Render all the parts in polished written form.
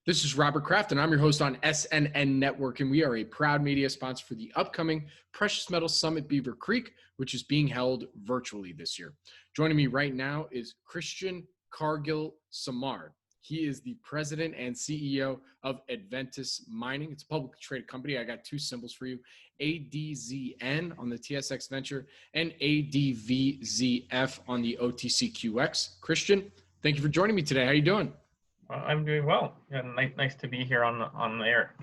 This is Robert Kraft, and I'm your host on SNN.Network, and we are a proud media sponsor for the upcoming Precious Metals Summit Beaver Creek, which is being held virtually this year. Joining me right now is Christian Kargl-Simard. He is the president and CEO of Adventus Mining. It's a publicly traded company. I got two symbols for you, ADZN on the TSX Venture and ADVZF on the OTCQX. Christian, thank you for joining me today. How are you doing? I'm doing well. Yeah, nice to be here on the air.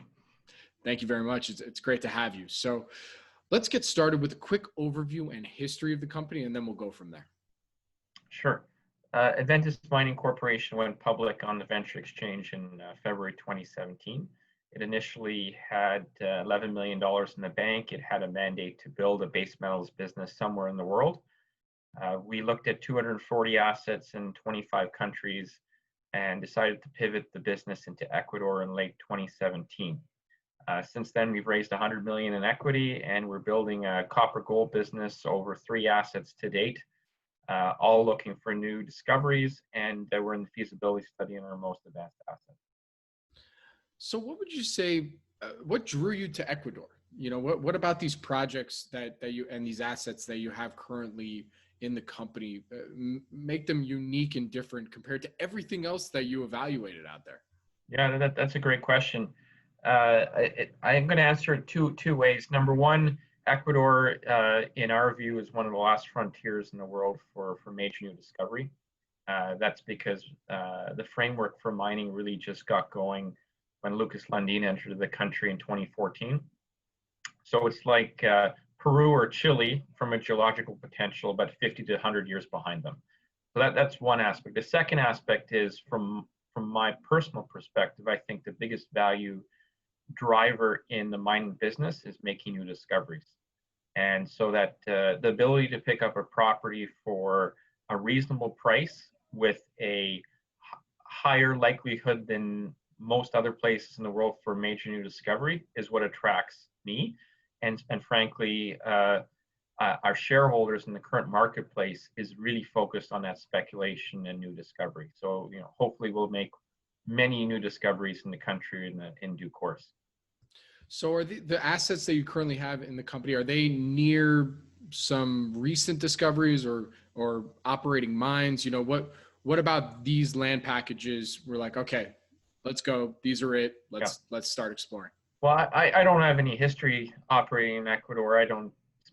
Thank you very much. It's great to have you. So let's get started with a quick overview and history of the company, and then we'll go from there. Sure. Adventus Mining Corporation went public on the Venture Exchange in February 2017. It initially had $11 million in the bank. It had a mandate to build a base metals business somewhere in the world. We looked at 240 assets in 25 countries and decided to pivot the business into Ecuador in late 2017. Since then, we've raised $100 million in equity, and we're building a copper gold business over 3 assets to date, all looking for new discoveries, and we're in the feasibility study in our most advanced asset. So what would you say, what drew you to Ecuador? You know, what about these projects that you and these assets that you have currently in the company make them unique and different compared to everything else that you evaluated out there? Yeah, that's a great question. I'm going to answer it two ways. Number one, Ecuador, in our view, is one of the last frontiers in the world for major new discovery. That's because the framework for mining really just got going when Lucas Lundin entered the country in 2014. So it's like Peru or Chile from a geological potential, but 50 to 100 years behind them. So that's one aspect. The second aspect is from my personal perspective, I think the biggest value driver in the mining business is making new discoveries. And so that the ability to pick up a property for a reasonable price with a higher likelihood than most other places in the world for major new discovery is what attracts me. And frankly, our shareholders in the current marketplace is really focused on that speculation and new discovery. So, you know, hopefully we'll make many new discoveries in the country in due course. So are the assets that you currently have in the company, are they near some recent discoveries or operating mines? You know, what about these land packages? We're like, okay, let's go. These are it. Let's start exploring. Well, I don't have any history operating in Ecuador. I don't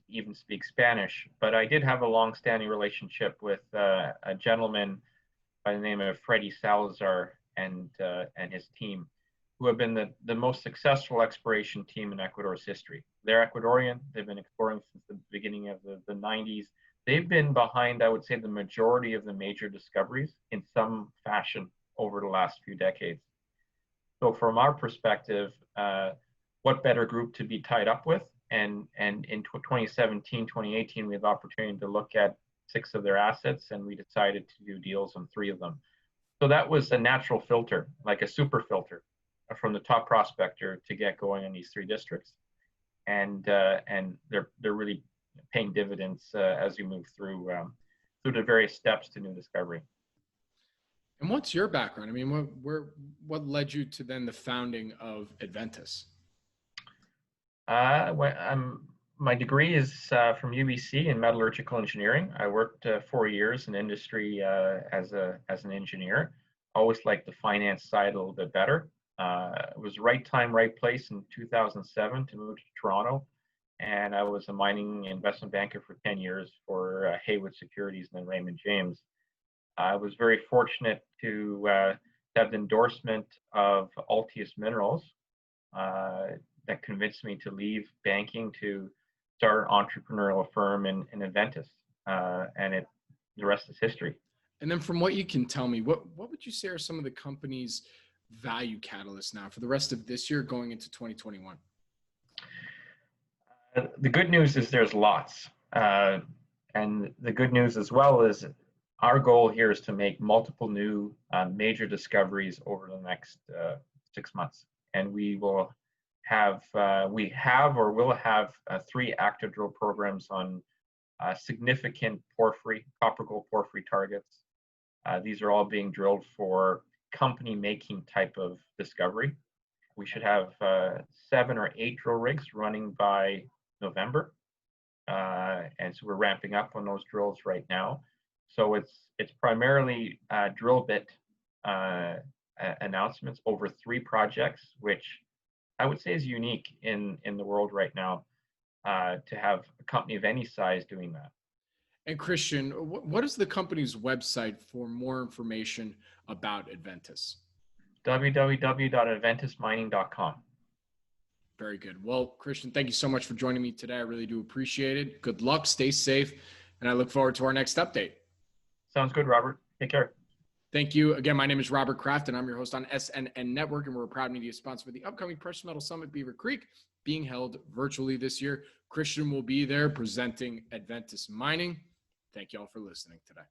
even speak Spanish, but I did have a long-standing relationship with a gentleman by the name of Freddy Salazar and his team, who have been the most successful exploration team in Ecuador's history. They're Ecuadorian. They've been exploring since the beginning of the 90s. They've been behind, I would say, the majority of the major discoveries in some fashion over the last few decades. So from our perspective, what better group to be tied up with? And in 2017, 2018, we had the opportunity to look at 6 of their assets, and we decided to do deals on 3 of them. So that was a natural filter, like a super filter, from the top prospector to get going in these 3 districts. And they're really paying dividends as you move through the various steps to new discovery. And what's your background? I mean, what led you to then the founding of Adventus? My degree is from UBC in metallurgical engineering. I worked 4 years in industry as an engineer. Always liked the finance side a little bit better. It was right time, right place in 2007 to move to Toronto. And I was a mining investment banker for 10 years for Haywood Securities and then Raymond James. I was very fortunate to have the endorsement of Altius Minerals that convinced me to leave banking to start an entrepreneurial firm in Adventus, and the rest is history. And then from what you can tell me, what would you say are some of the company's value catalysts now for the rest of this year going into 2021? The good news is there's lots. And the good news as well is our goal here is to make multiple new major discoveries over the next 6 months. And we will have, or will have 3 active drill programs on significant porphyry, copper gold porphyry targets. These are all being drilled for company making type of discovery. We should have 7 or 8 drill rigs running by November. And so we're ramping up on those drills right now. So it's primarily drill bit announcements over 3 projects, which I would say is unique in the world right now, to have a company of any size doing that. And Christian, what is the company's website for more information about Adventus? www.adventusmining.com. Very good. Well, Christian, thank you so much for joining me today. I really do appreciate it. Good luck, stay safe, and I look forward to our next update. Sounds good, Robert. Take care. Thank you. Again, my name is Robert Kraft, and I'm your host on SNN.Network, and we're a proud media sponsor for the upcoming Precious Metals Summit Beaver Creek, being held virtually this year. Christian will be there presenting Adventus Mining. Thank you all for listening today.